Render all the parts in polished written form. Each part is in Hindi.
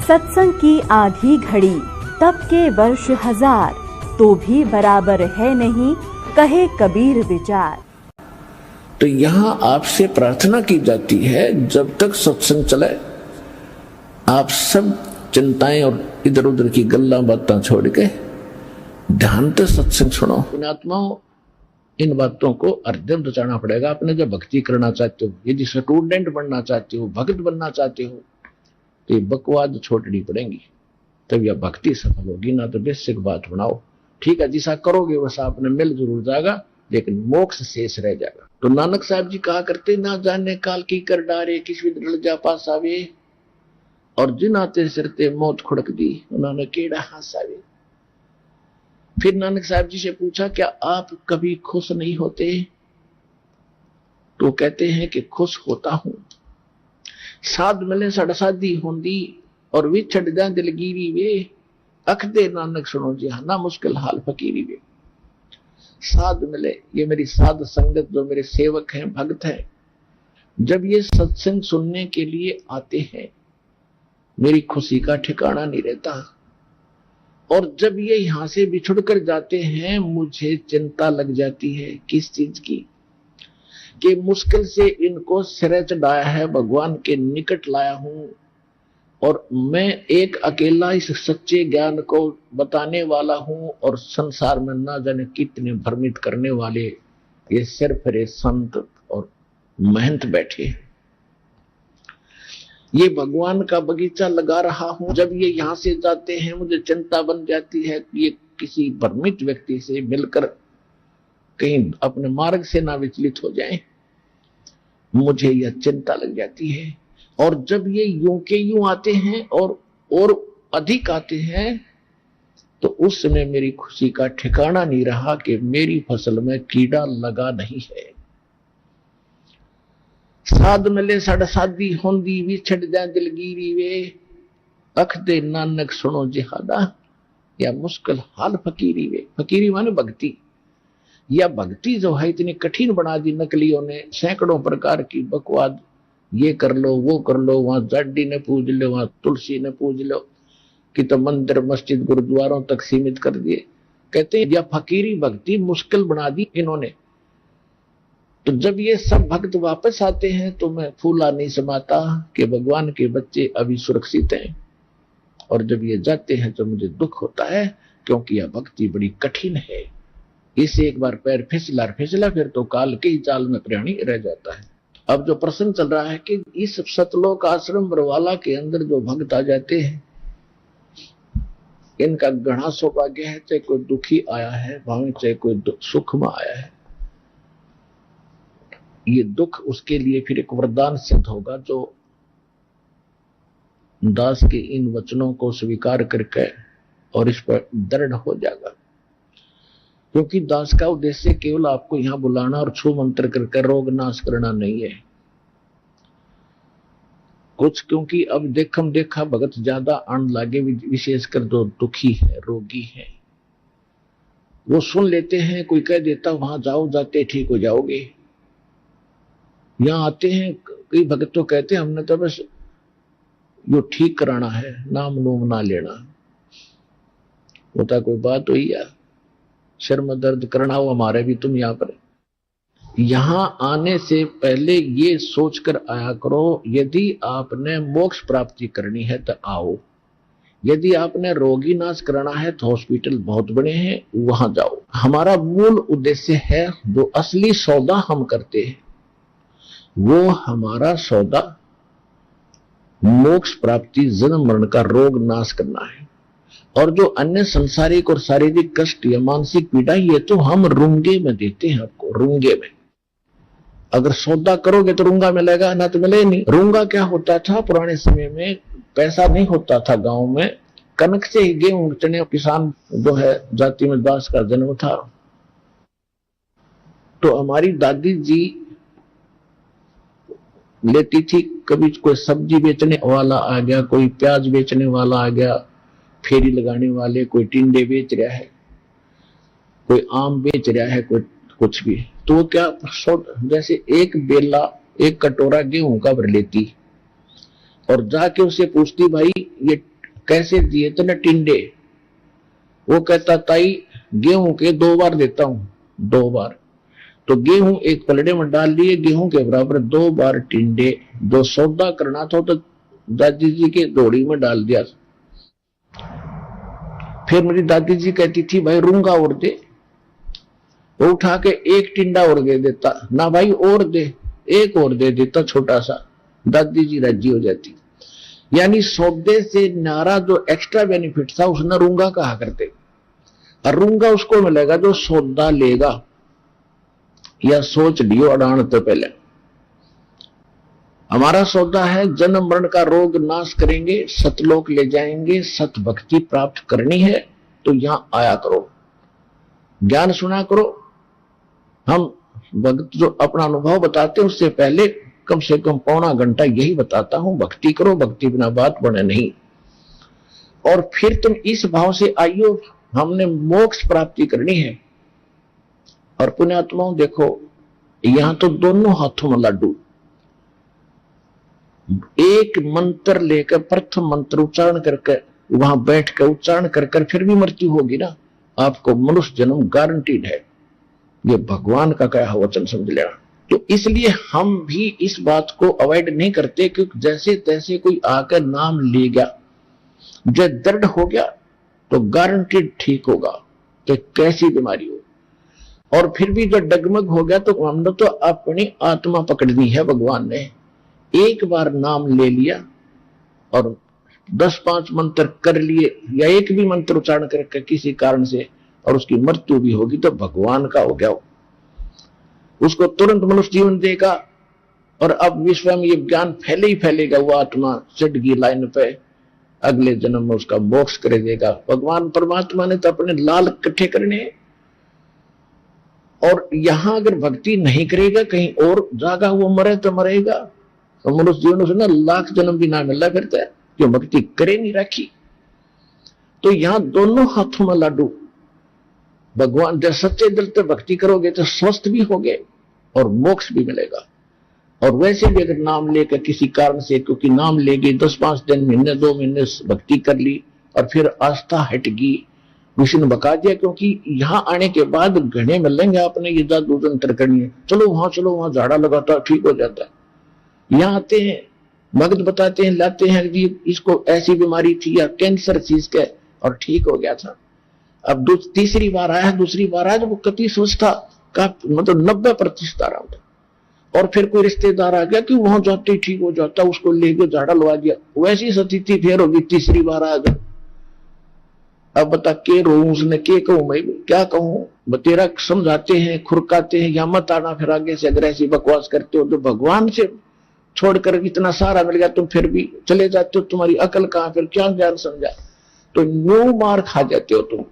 सत्संग की आधी घड़ी तब के वर्ष हजार, तो भी बराबर है नहीं कहे कबीर विचार। तो यहाँ आपसे प्रार्थना की जाती है, जब तक सत्संग चले आप सब चिंताएं और इधर उधर की गल्ला बातें छोड़ के ध्यान से सत्संग सुनो। पुण्यात्माओं, इन बातों को हृदय में बचाना पड़ेगा। आपने जब भक्ति करना चाहते हो, यदि स्टूडेंट बनना चाहते हो, भक्त बनना चाहते हो, तो ये बकवाद छोड़नी पड़ेगी, तब यह भक्ति सफल होगी। ना तो बेसिक बात बनाओ, ठीक है जिसा करोगे वैसा आपने मिल जरूर जाएगा, लेकिन मोक्ष शेष रह जाएगा। तो नानक साहब जी कहा करते, ना जाने काल की कर डारे, किस विद लड़ जा पास आवे, और जिन आते सिरते मौत खुड़क दी, उन्होंने केड़ा हास आवे। फिर नानक साहब जी से पूछा, क्या आप कभी खुश नहीं होते? तो कहते हैं कि खुश होता हूं। साध मिले सड़ साधी होंदी, और विछड़ जा दिलगीरी वे, अख दे नानक सुनो जी ना मुश्किल हाल फकीरी वे। साध मिले, ये मेरी साध संगत जो मेरे सेवक हैं, भक्त हैं, जब ये सत्संग सुनने के लिए आते हैं, मेरी खुशी का ठिकाना नहीं रहता। और जब ये यहां से बिछुड़ कर जाते हैं, मुझे चिंता लग जाती है। किस चीज की? कि मुश्किल से इनको सिरे चढ़ाया है, भगवान के निकट लाया हूं, और मैं एक अकेला इस सच्चे ज्ञान को बताने वाला हूं, और संसार में ना जाने कितने भ्रमित करने वाले ये सिर्फ संत और महंत बैठे। ये भगवान का बगीचा लगा रहा हूं, जब ये यहां से जाते हैं मुझे चिंता बन जाती है कि ये किसी भ्रमित व्यक्ति से मिलकर कहीं अपने मार्ग से ना विचलित हो जाएं, मुझे यह चिंता लग जाती है। और जब ये यूं के यूं आते हैं और अधिक आते हैं, तो उस समय मेरी खुशी का ठिकाना नहीं रहा कि मेरी फसल में कीड़ा लगा नहीं है। साध मिले सड़ साधी होंदी, विछड़ जाए दिलगीरी वे, अख दे नानक सुनो जिहादा, या मुश्किल हाल फकीरी वे। फकीरी माने भक्ति। या भक्ति जो है इतनी कठिन बना दी नकलियों ने, सैकड़ों प्रकार की बकवाद, ये कर लो वो कर लो, वहां जाडी ने पूज लो, वहां तुलसी ने पूज लो, कि तो मंदिर मस्जिद गुरुद्वारों तक सीमित कर दिए। कहते हैं या फकीरी भक्ति मुश्किल बना दी इन्होंने। तो जब ये सब भक्त वापस आते हैं तो मैं फूला नहीं समाता कि भगवान के बच्चे अभी सुरक्षित हैं, और जब ये जाते हैं तो मुझे दुख होता है, क्योंकि यह भक्ति बड़ी कठिन है। इसे एक बार पैर फिसला फिर तो काल के ही जाल में प्राणी रह जाता है। अब जो प्रश्न चल रहा है कि इस सतलोक आश्रम बरवाला के अंदर जो भक्त आ जाते हैं, इनका घना सौभाग्य है, चाहे कोई दुखी आया है, भावे चाहे कोई सुख में आया है, ये दुख उसके लिए फिर एक वरदान सिद्ध होगा, जो दास के इन वचनों को स्वीकार करके और इस पर दृढ़ हो जाएगा। क्योंकि दास का उद्देश्य केवल आपको यहां बुलाना और छू मंत्र करके रोग नाश करना नहीं है कुछ, क्योंकि अब देखा भगत ज्यादा आन लागे, विशेषकर जो दुखी है, रोगी है, वो सुन लेते हैं, कोई कह देता वहां जाओ, जाते ठीक हो जाओगे। यहां आते हैं कई भगत तो कहते हैं हमने तो बस यो ठीक कराना है, नाम नूम ना लेना। होता कोई बात हुई या सिर में दर्द करना हो हमारे भी, तुम यहां पर यहां आने से पहले ये सोचकर आया करो, यदि आपने मोक्ष प्राप्ति करनी है तो आओ, यदि आपने रोगी नाश कराना है तो हॉस्पिटल बहुत बड़े हैं, वहां जाओ। हमारा मूल उद्देश्य है, जो असली सौदा हम करते हैं वो हमारा सौदा मोक्ष प्राप्ति, जन्म मरण का रोग नाश करना है। और जो अन्य संसारिक और शारीरिक कष्ट या मानसिक पीड़ा, ये तो हम रुंगे में देते हैं आपको, रुंगे में। अगर सौदा करोगे तो रुंगा मिलेगा, ना तो मिले नहीं। रुंगा क्या होता था पुराने समय में? पैसा नहीं होता था गांव में, कनक से ही गेहूं चने, किसान जो है जाति में दास का जन्म था। तो हमारी दादी जी लेती थी, कभी कोई सब्जी बेचने वाला आ गया, कोई प्याज बेचने वाला आ गया, फेरी लगाने वाले, कोई टिंडे बेच रहा है, कोई आम बेच रहा है, कोई कुछ भी, तो वो क्या जैसे एक बेला, एक कटोरा गेहूं का भर लेती और जाके उसे पूछती, भाई ये कैसे दिए थे न टिंडे। वो कहता ताई गेहूं के 2 बार देता हूं, 2 बार। तो गेहूं एक पलड़े में डाल लिए, गेहूं के बराबर 2 बार टिंडे। जो सौदा करना था तो दादी जी के झोड़ी में डाल दिया। फिर मेरी दादी जी कहती थी भाई रूंगा और दे। वो उठा के एक टिंडा और दे देता, ना भाई और दे, एक और दे देता छोटा सा। दादी जी राजी हो जाती। यानी सौदे से नारा जो एक्स्ट्रा बेनिफिट था उसने रूंगा कहा करते। और रूंगा उसको मिलेगा जो सौदा लेगा। या सोच लियो अड़ान तो पहले हमारा सौदा है जन्म मरण का रोग नाश करेंगे, सतलोक ले जाएंगे, सत भक्ति प्राप्त करनी है तो यहां आया करो, ज्ञान सुना करो। हम भक्त जो अपना अनुभव बताते हैं उससे पहले कम से कम पौना घंटा यही बताता हूं, भक्ति करो, भक्ति बिना बात बने नहीं। और फिर तुम इस भाव से आइयो, हमने मोक्ष प्राप्ति करनी है। और पुण्यात्माओं देखो, यहां तो दोनों हाथों में लड्डू। एक मंत्र लेकर प्रथम मंत्र उच्चारण करके वहां बैठ कर उच्चारण कर फिर भी मृत्यु होगी ना, आपको मनुष्य जन्म गारंटीड है। ये भगवान का कहा वचन समझ लेना। तो इसलिए हम भी इस बात को अवॉइड नहीं करते, क्योंकि जैसे तैसे कोई आकर नाम ले गया, जब दर्द हो गया तो गारंटीड ठीक होगा, तो कैसी बीमारी हो। और फिर भी जब डगमग हो गया तो हमने तो अपनी आत्मा पकड़नी है। भगवान ने एक बार नाम ले लिया और 10-5 मंत्र कर लिए या एक भी मंत्र उच्चारण करके किसी कारण से और उसकी मृत्यु भी होगी तो भगवान का हो गया, उसको तुरंत मनुष्य जीवन देगा। और अब विश्व में ये ज्ञान फैले ही फैलेगा, वो आत्मा चढ़ गई लाइन पे, अगले जन्म में उसका मोक्ष कर देगा। भगवान परमात्मा ने तो अपने लाल इकट्ठे करने हैं। और यहां अगर भक्ति नहीं करेगा, कहीं और जागा वो मरे तो मरेगा। तो मनुष्य जीवन से ना लाख जन्म भी ना मिलना फिरता है, जो भक्ति करे नहीं रखी। तो यहां दोनों हाथों में लाडू। भगवान जब सच्चे दिल से भक्ति करोगे तो स्वस्थ भी होगे और मोक्ष भी मिलेगा। और वैसे भी अगर नाम लेकर किसी कारण से, क्योंकि नाम ले गए 10-5 दिन, महीने 2 महीने भक्ति कर ली और फिर आस्था हट गई, विष्णु बका दिया। क्योंकि यहाँ आने के बाद घने मिलेंगे आपने ये जादू तंत्र करनी है, चलो वहां झाड़ा लगाता ठीक हो जाता है। यहाँ आते हैं भक्त बताते हैं, लाते हैं जी इसको ऐसी बीमारी थी या कैंसर चीज के और ठीक हो गया था। अब तीसरी बार आया, दूसरी बार आया, वो कति सोचता का मतलब 90% आ रहा था। और फिर कोई रिश्तेदार आ गया कि वहां जाते ही ठीक हो जाता, उसको लेके झाड़ा लगा दिया, वैसी स्थिति फिर होगी, तीसरी बार आ गया। अब बता के रो उसने के कहूं, मैं क्या कहूं। तेरा समझाते हैं, खुरकाते हैं, या मत आना, फिर आगे से अगर ऐसी बकवास करते हो तो भगवान से छोड़कर इतना सारा मिल गया तुम फिर भी चले जाते हो, तुम्हारी अकल कहां, फिर क्या ज्ञान समझा। तो न्यू मार खा जाते हो तुम।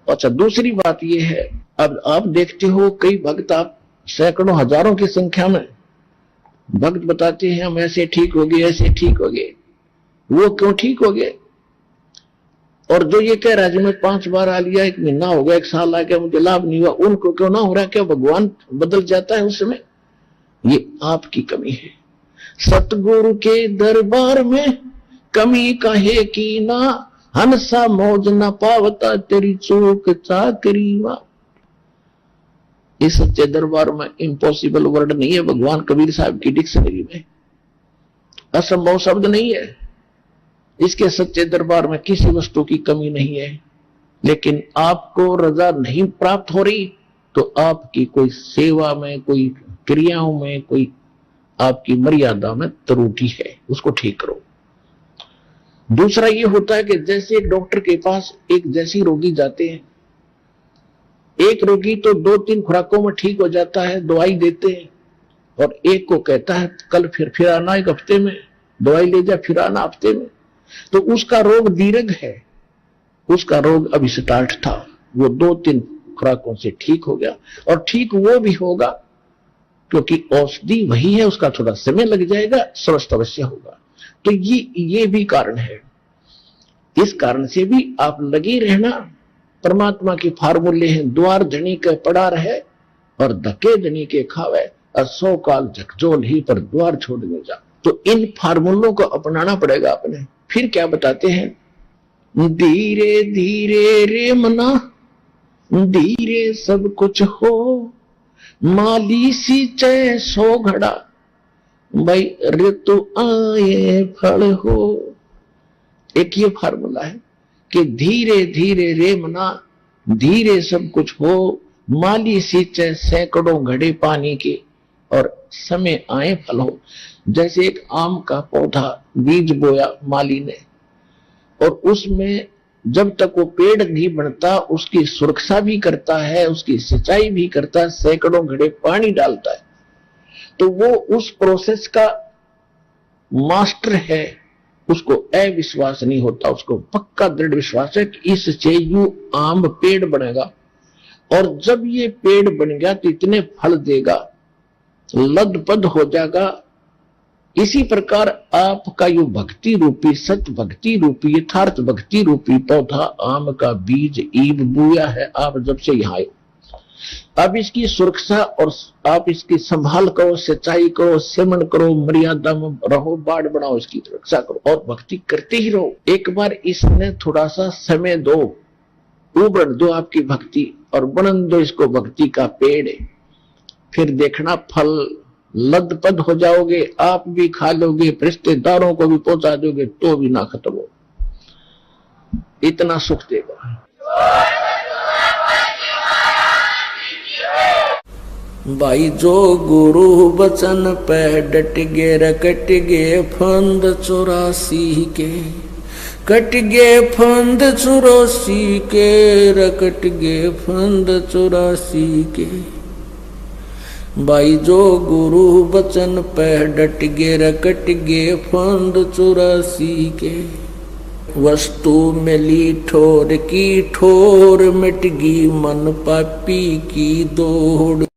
अच्छा, दूसरी बात यह है, अब आप देखते हो कई भक्त, आप सैकड़ों हजारों की संख्या में भक्त बताते हैं हम ऐसे ठीक हो गए, ऐसे ठीक हो गए। वो क्यों ठीक हो गए? और जो ये कह रहा है मैं 5 बार आ लिया, 1 महीना हो गया, 1 साल आ गया, मुझे लाभ नहीं हुआ, उनको क्यों ना हो रहा? क्या भगवान बदल जाता है उस समय? ये आपकी कमी है। सतगुरु के दरबार में कमी कहे की ना, हंसा मौज न पावता तेरी चूक चाकरी वा। इस सच्चे दरबार में इम्पॉसिबल वर्ड नहीं है भगवान कबीर साहब की डिक्शनरी में, असंभव शब्द नहीं है। इसके सच्चे दरबार में किसी वस्तु की कमी नहीं है। लेकिन आपको रजा नहीं प्राप्त हो रही तो आपकी कोई सेवा में, कोई क्रियाओं में, कोई आपकी मर्यादा में त्रुटि है, उसको ठीक करो। दूसरा ये होता है कि जैसे डॉक्टर के पास एक जैसी रोगी जाते हैं, एक रोगी तो 2-3 खुराकों में ठीक हो जाता है, दवाई देते हैं, और एक को कहता है कल फिर आना 1 हफ्ते में, दवाई ले जा, फिर आना हफ्ते में। तो उसका रोग दीर्घ है, उसका रोग अभी स्टार्ट था, वो 2-3 खुराकों से ठीक हो गया। और ठीक वो भी होगा क्योंकि औषधि वही है, उसका थोड़ा समय लग जाएगा, स्वस्थ अवश्य होगा। तो ये भी कारण है। इस कारण से भी आप लगे रहना। परमात्मा के फार्मूले हैं, द्वार धनी के पड़ा रहे और धके धनी के खावे, और 100 काल झकझोल ही पर द्वार छोड़ने जा। तो इन फार्मूलों को अपनाना पड़ेगा आपने। फिर क्या बताते हैं, धीरे धीरे रे मना धीरे सब कुछ हो, माली सींचे सो घड़ा, भाई ऋतु आए फल हो। एक ये फार्मूला है कि धीरे धीरे रे मना धीरे सब कुछ हो, माली सींचे सैकड़ों घड़े पानी के, और समय आए फल हो। जैसे एक आम का पौधा बीज बोया माली ने, और उसमें जब तक वो पेड़ नहीं बनता उसकी सुरक्षा भी करता है, उसकी सिंचाई भी करता है, सैकड़ों घड़े पानी डालता है, तो वो उस प्रोसेस का मास्टर है। उसको अविश्वास नहीं होता, उसको पक्का दृढ़ विश्वास है कि इससे यूं आम पेड़ बनेगा, और जब ये पेड़ बन गया तो इतने फल देगा, लदपद हो जाएगा। इसी प्रकार आपका यो भक्ति रूपी, सत भक्ति रूपी, यथार्थ भक्ति रूपी पौधा आम का बीज ईब बुया है। आप जब से यहाँ आए, अब इसकी सुरक्षा और आप इसकी संभाल करो, सिंचाई करो, सेवन करो, मर्यादा में रहो, बाढ़ बनाओ, इसकी रक्षा करो और भक्ति करते ही रहो। एक बार इसने थोड़ा सा समय दो, उबड़ दो आपकी भक्ति, और बनन दो इसको भक्ति का पेड़। फिर देखना फल लदपद हो जाओगे, आप भी खा लोगे, रिश्तेदारों को भी पहुंचा दोगे, तो भी ना खत्म हो। इतना सुख देगा। भाई जो गुरु बचन पे डट गे रकट गे फंद 84 के, कट गे फंद 84 के, रकट गे फंद 84 के। भाई जो गुरु बचन पे डट गे रकट गे फंद 84 के, वस्तु मिली ठोर की ठोर, मिट गई मन पापी की दौड़।